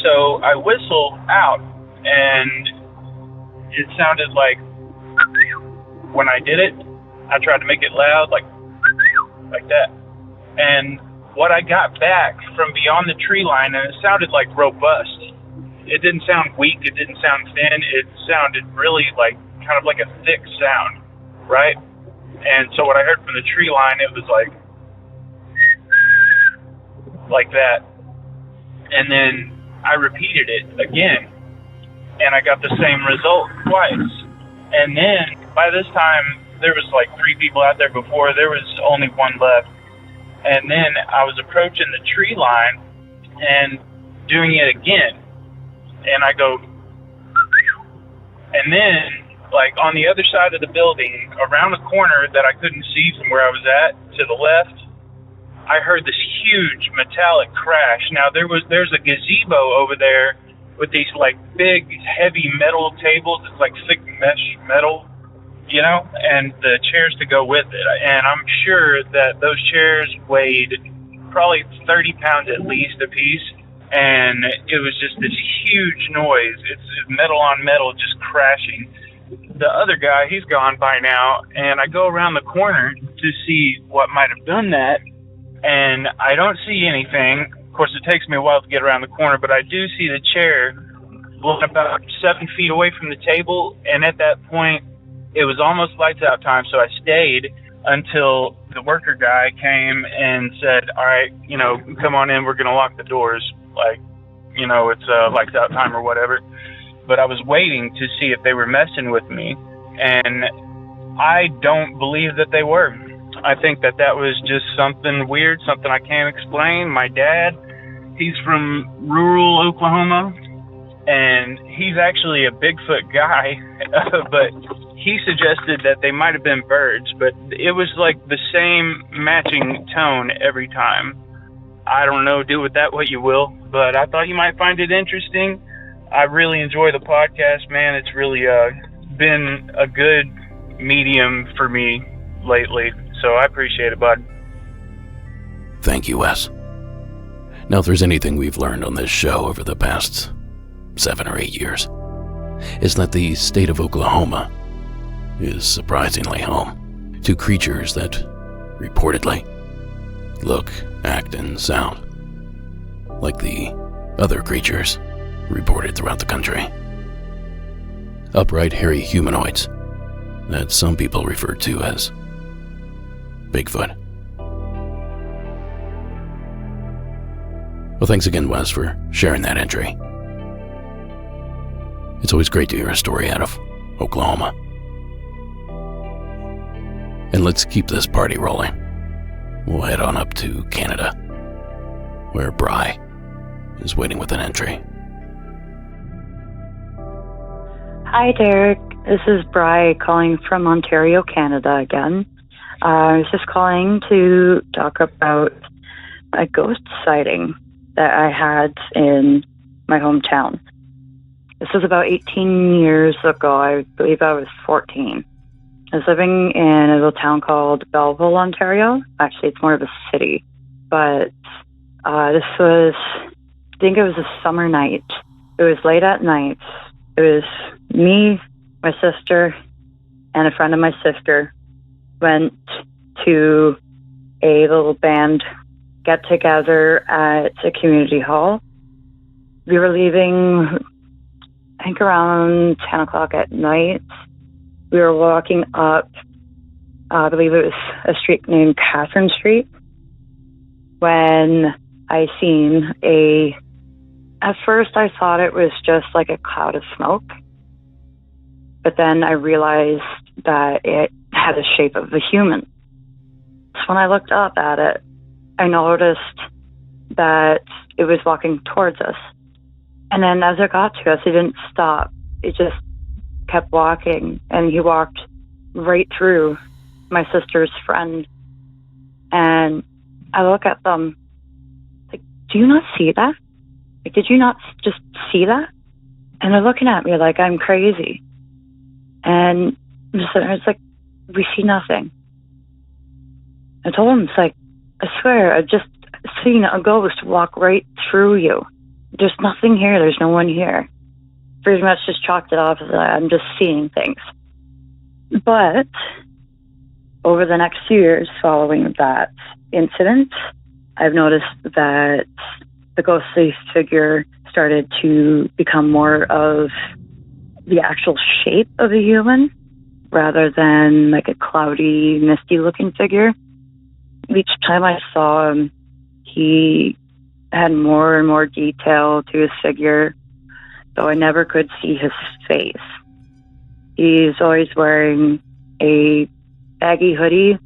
So I whistle out, and it sounded like, when I did it, I tried to make it loud, like that. And what I got back from beyond the tree line, and it sounded like robust. It didn't sound weak, it didn't sound thin, it sounded really like, kind of like a thick sound, right? And so what I heard from the tree line, it was like that. And then I repeated it again, and I got the same result twice. And then by this time, there was like 3 people out there before. There was only one left. And then I was approaching the tree line and doing it again. And I go, and then like on the other side of the building, around the corner that I couldn't see from where I was at, to the left, I heard this huge metallic crash. Now there's a gazebo over there with these like big heavy metal tables. It's like thick mesh metal, you know, and the chairs to go with it. And I'm sure that those chairs weighed probably 30 pounds at least a piece. And it was just this huge noise. It's metal on metal just crashing. The other guy, he's gone by now, and I go around the corner to see what might have done that, and I don't see anything. Of course, it takes me a while to get around the corner, but I do see the chair about 7 feet away from the table, and at that point, it was almost lights out time, so I stayed until the worker guy came and said, all right, you know, come on in, we're going to lock the doors. Like, you know, it's lights out time or whatever. But I was waiting to see if they were messing with me, and I don't believe that they were. I think that was just something weird, something I can't explain. My dad, he's from rural Oklahoma, and he's actually a Bigfoot guy, but he suggested that they might have been birds, but it was like the same matching tone every time. I don't know, do with that what you will, but I thought you might find it interesting. I really enjoy the podcast, man. It's really been a good medium for me lately, so I appreciate it, bud. Thank you, Wes. Now, if there's anything we've learned on this show over the past 7 or 8 years, it's that the state of Oklahoma is surprisingly home to creatures that reportedly look, act, and sound like the other creatures reported throughout the country. Upright, hairy humanoids that some people refer to as Bigfoot. Well, thanks again, Wes, for sharing that entry. It's always great to hear a story out of Oklahoma. And let's keep this party rolling. We'll head on up to Canada, where Bry is waiting with an entry. Hi, Derek. This is Bry calling from Ontario, Canada again. I was just calling to talk about a ghost sighting that I had in my hometown. This was about 18 years ago. I believe I was 14. I was living in a little town called Belleville, Ontario. Actually, it's more of a city. But this was, I think it was a summer night. It was late at night. It was me, my sister, and a friend of my sister went to a little band get-together at a community hall. We were leaving, I think, around 10 o'clock at night. We were walking up, I believe it was a street named Catherine Street, when I seen at first I thought it was just like a cloud of smoke, but then I realized that it had the shape of a human. So when I looked up at it, I noticed that it was walking towards us. And then as it got to us, it didn't stop. It just kept walking, and he walked right through my sister's friend. And I look at them like, do you not see that? Like, did you not just see that? And they're looking at me like I'm crazy. And I'm just sitting there, it's like, we see nothing. I told him, it's like, I swear, I've just seen a ghost walk right through you. There's nothing here. There's no one here. Pretty much just chalked it off as I'm just seeing things. But over the next few years following that incident, I've noticed that the ghostly figure started to become more of the actual shape of a human rather than like a cloudy, misty-looking figure. Each time I saw him, he had more and more detail to his figure, though I never could see his face. He's always wearing a baggy hoodie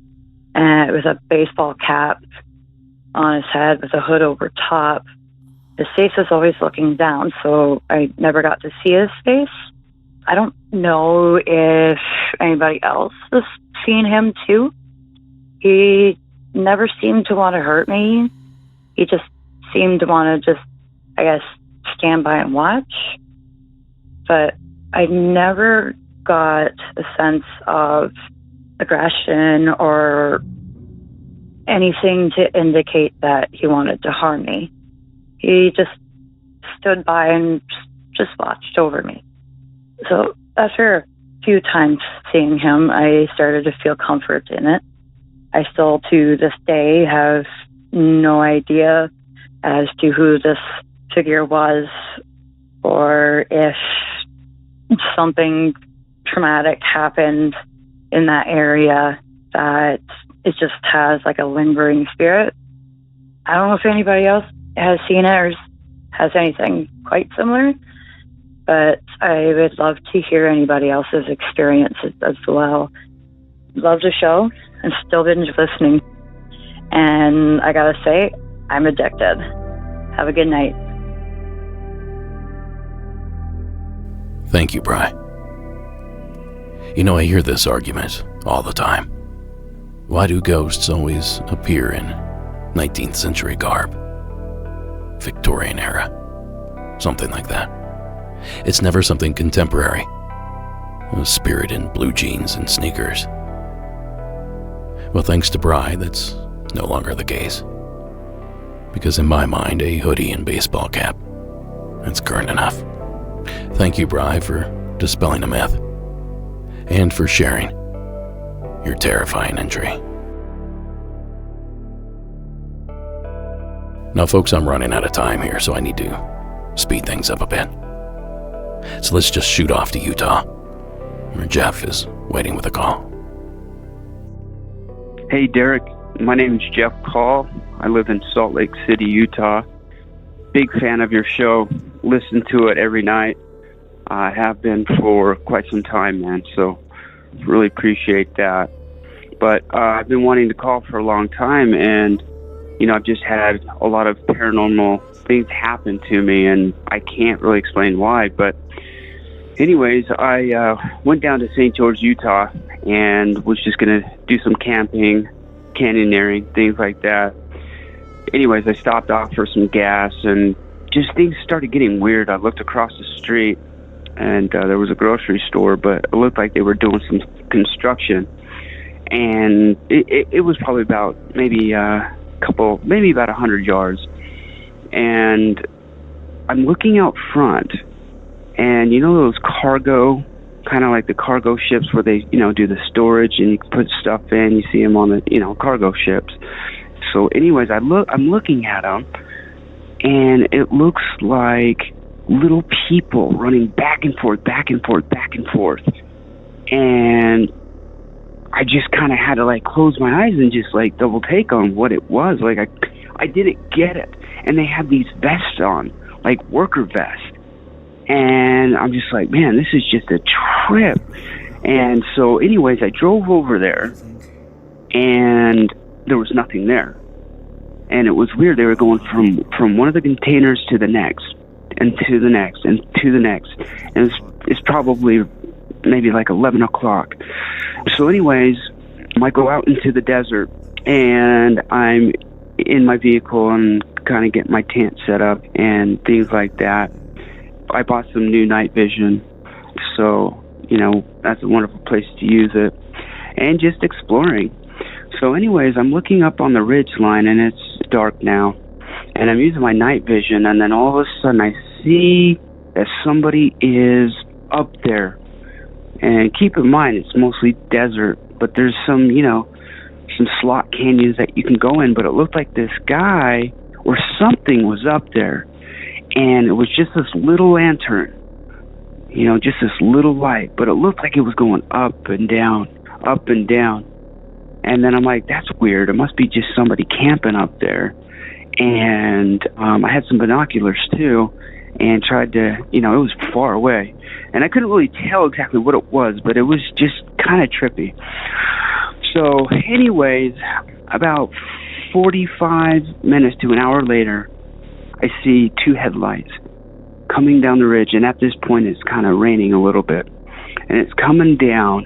and with a baseball cap on his head with a hood over top. His face is always looking down, so I never got to see his face. I don't know if anybody else has seen him too. He never seemed to want to hurt me. He just seemed to want to I guess, stand by and watch. But I never got a sense of aggression or anything to indicate that he wanted to harm me. He just stood by and just watched over me. So after a few times seeing him, I started to feel comfort in it. I still, to this day, have no idea as to who this figure was or if something traumatic happened in that area that it just has like a lingering spirit. I don't know if anybody else has seen it or has anything quite similar, but I would love to hear anybody else's experiences as well. Love the show and still binge listening. And I gotta say, I'm addicted. Have a good night. Thank you, Bri. You know, I hear this argument all the time. Why do ghosts always appear in 19th century garb? Victorian era. Something like that. It's never something contemporary. A spirit in blue jeans and sneakers. Well, thanks to Bri, that's no longer the case. Because in my mind, a hoodie and baseball cap, that's current enough. Thank you, Bri, for dispelling a myth. And for sharing your terrifying entry. Now, folks, I'm running out of time here, so I need to speed things up a bit. So let's just shoot off to Utah, where Jeff is waiting with a call. Hey, Derek. My name is Jeff Call. I live in Salt Lake City, Utah. Big fan of your show. Listen to it every night. I have been for quite some time, man, so really appreciate that. But I've been wanting to call for a long time, and, you know, I've just had a lot of paranormal things happen to me, and I can't really explain why. But anyways, I went down to St. George, Utah, and was just going to do some camping, canyoneering, things like that. Anyways, I stopped off for some gas, and just things started getting weird. I looked across the street, and there was a grocery store, but it looked like they were doing some construction. And it was probably about maybe about 100 yards. And I'm looking out front, and you know those cargo, kind of like the cargo ships where they, you know, do the storage and you can put stuff in. You see them on the, you know, cargo ships. So anyways, I'm looking at them, and it looks like little people running back and forth, back and forth, back and forth. And I just kind of had to like close my eyes and just like double take on what it was. Like I didn't get it. And they had these vests on, like worker vests. And I'm just like, man, this is just a trip. And so anyways, I drove over there, and there was nothing there. And it was weird. They were going from one of the containers to the next, and to the next, and to the next. And it's probably maybe like 11 o'clock. So anyways, I go out into the desert, and I'm in my vehicle and kind of get my tent set up and things like that. I bought some new night vision, so, you know, that's a wonderful place to use it. And just exploring. So anyways, I'm looking up on the ridge line, and it's dark now, and I'm using my night vision, and then all of a sudden I see that somebody is up there. And keep in mind, it's mostly desert, but there's some, you know, some slot canyons that you can go in, but it looked like this guy or something was up there, and it was just this little lantern, you know, just this little light, but it looked like it was going up and down, up and down. And then I'm like, that's weird. It must be just somebody camping up there. And I had some binoculars too, and tried to, you know, it was far away. And I couldn't really tell exactly what it was, but it was just kind of trippy. So anyways, about 45 minutes to an hour later, I see two headlights coming down the ridge. And at this point, it's kind of raining a little bit. and it's coming down.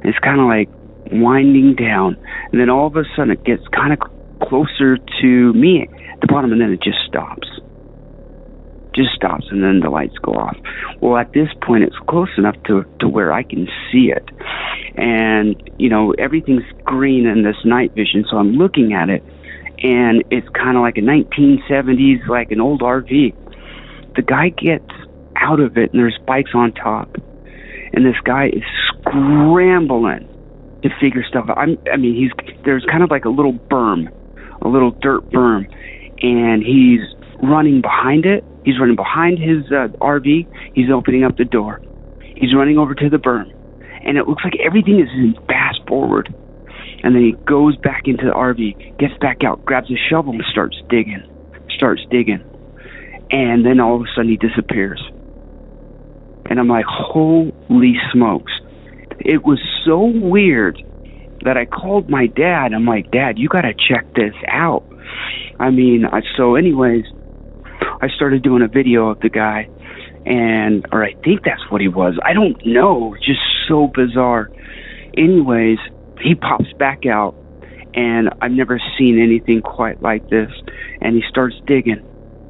It's kind of like winding down, and then all of a sudden it gets kind of closer to me at the bottom, and then it just stops, and then the lights go off. Well, at this point it's close enough to where I can see it, and everything's green in this night vision, so I'm looking at it, and it's kind of like a 1970s, like an old RV. The guy gets out of it, and there's bikes on top, and this guy is scrambling to figure stuff out. There's kind of like a little berm, a little dirt berm, and he's running behind it. He's running behind his RV. He's opening up the door. He's running over to the berm, and it looks like everything is in fast forward. And then he goes back into the RV, gets back out, grabs a shovel, and starts digging. And then all of a sudden he disappears. And I'm like, holy smokes. It was so weird that I called my dad. I'm like, Dad, you got to check this out. So anyways, I started doing a video of the guy, or I think that's what he was. I don't know. Just so bizarre. Anyways, he pops back out, and I've never seen anything quite like this. And he starts digging,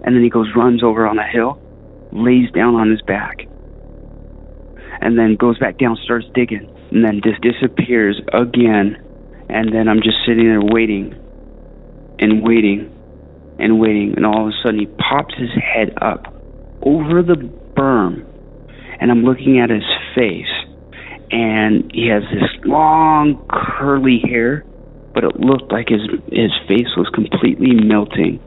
and then he runs over on a hill, lays down on his back, and then goes back down, starts digging, and then just disappears again. And then I'm just sitting there waiting, and all of a sudden he pops his head up over the berm, and I'm looking at his face, and he has this long curly hair, but it looked like his face was completely melting.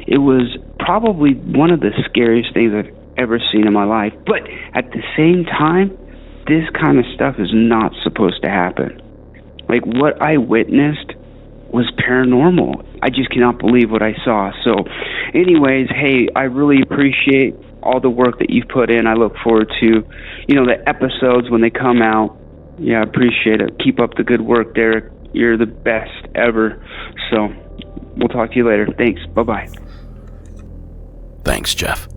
It was probably one of the scariest things I've ever seen in my life, but at the same time, this kind of stuff is not supposed to happen. Like, what I witnessed was paranormal. I just cannot believe what I saw. So anyways, hey, I really appreciate all the work that you've put in. I look forward to, the episodes when they come out. Yeah, I appreciate it. Keep up the good work, Derek. You're the best ever. So we'll talk to you later. Thanks. Bye-bye. Thanks, Jeff.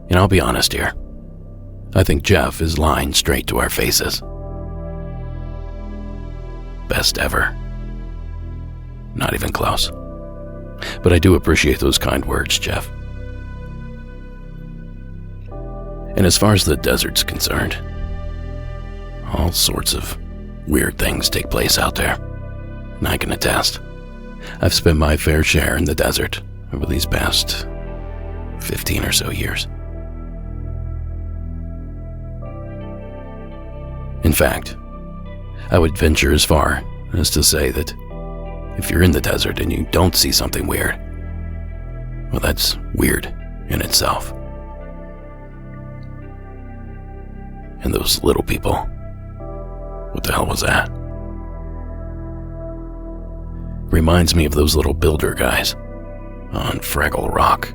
And I'll be honest here. I think Jeff is lying straight to our faces. Best ever. Not even close. But I do appreciate those kind words, Jeff. And as far as the desert's concerned, all sorts of weird things take place out there. And I can attest. I've spent my fair share in the desert over these past 15 or so years. In fact, I would venture as far as to say that if you're in the desert and you don't see something weird, well, that's weird in itself. And those little people, what the hell was that? Reminds me of those little builder guys on Fraggle Rock,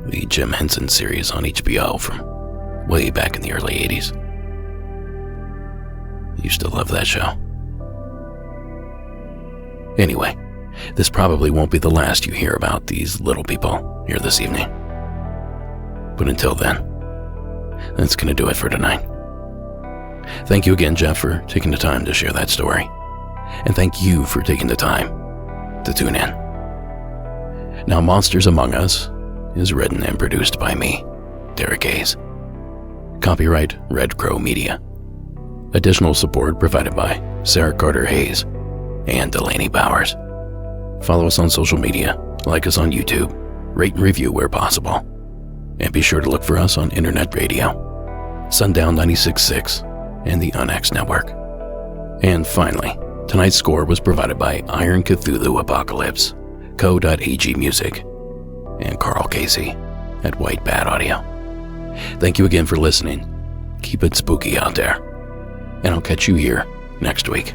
the Jim Henson series on HBO from way back in the early 80s. Used to love that show. Anyway, this probably won't be the last you hear about these little people here this evening. But until then, that's going to do it for tonight. Thank you again, Jeff, for taking the time to share that story. And thank you for taking the time to tune in. Now, Monsters Among Us is written and produced by me, Derek Hayes. Copyright Red Crow Media. Additional support provided by Sarah Carter Hayes and Delaney Bowers. Follow us on social media, like us on YouTube, rate and review where possible. And be sure to look for us on internet radio, Sundown 96.6 and the UNX Network. And finally, tonight's score was provided by Iron Cthulhu Apocalypse, Co.ag Music, and Carl Casey at White Bat Audio. Thank you again for listening. Keep it spooky out there. And I'll catch you here next week.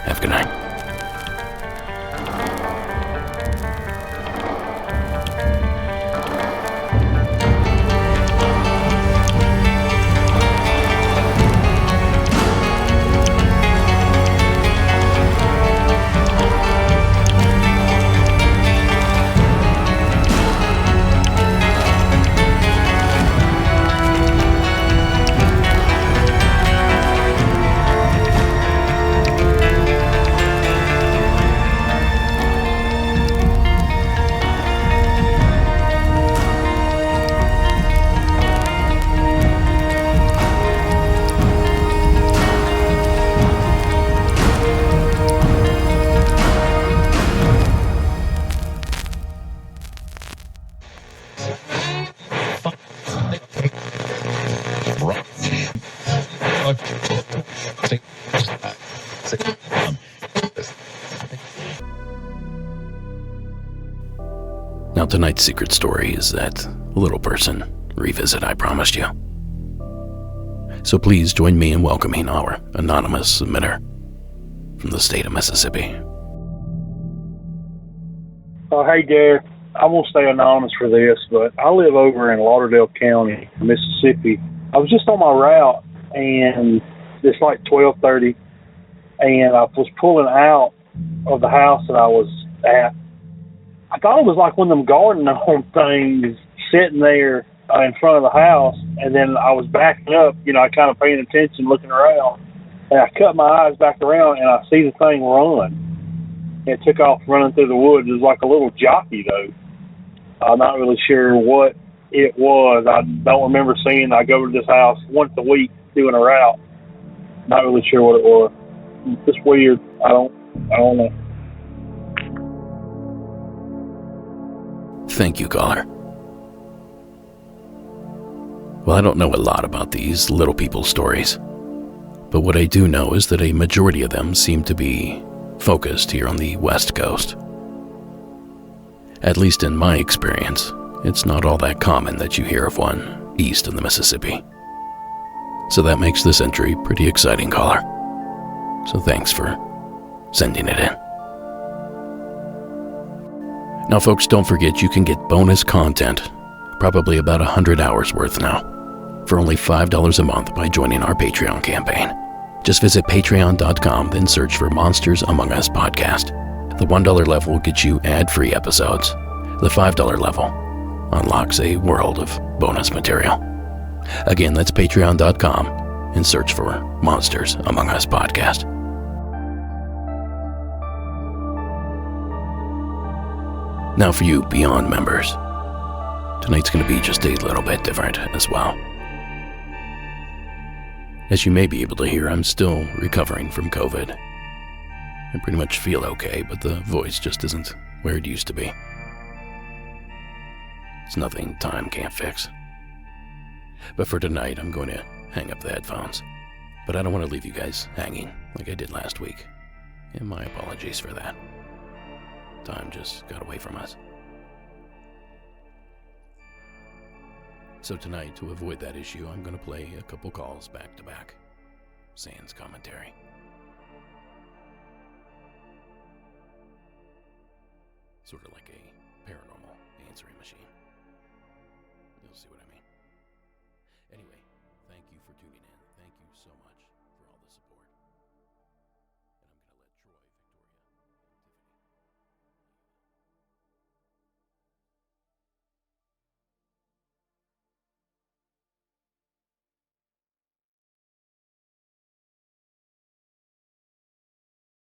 Have a good night. Now, tonight's secret story is that little person revisit I promised you. So please join me in welcoming our anonymous submitter from the state of Mississippi. Oh, hey, Derek. I won't stay anonymous for this, but I live over in Lauderdale County, Mississippi. I was just on my route, and it's like 12:30, and I was pulling out of the house that I was at. I thought it was like one of them garden gnome things sitting there in front of the house, and then I was backing up, I kind of paying attention, looking around, and I cut my eyes back around, and I see the thing run. It took off running through the woods. It was like a little jockey, though. I'm not really sure what it was. I don't remember seeing. I go to this house once a week doing a route. Not really sure what it was. It's just weird. I don't know. Thank you, caller. Well, I don't know a lot about these little people stories, but what I do know is that a majority of them seem to be focused here on the West Coast. At least in my experience, it's not all that common that you hear of one east of the Mississippi. So that makes this entry pretty exciting, caller. So thanks for sending it in. Now, folks, don't forget you can get bonus content, probably about 100 hours worth now, for only $5 a month by joining our Patreon campaign. Just visit patreon.com, then search for Monsters Among Us Podcast. The $1 level will get you ad-free episodes. The $5 level unlocks a world of bonus material. Again, that's patreon.com and search for Monsters Among Us Podcast. Now for you Beyond members, tonight's going to be just a little bit different as well. As you may be able to hear, I'm still recovering from COVID. I pretty much feel okay, but the voice just isn't where it used to be. It's nothing time can't fix. But for tonight, I'm going to hang up the headphones. But I don't want to leave you guys hanging like I did last week. And my apologies for that. Time just got away from us. So tonight, to avoid that issue, I'm going to play a couple calls back to back. Sans commentary. Sort of like a paranormal answering machine. You'll see what I mean. Anyway, thank you for tuning in. Thank you so much.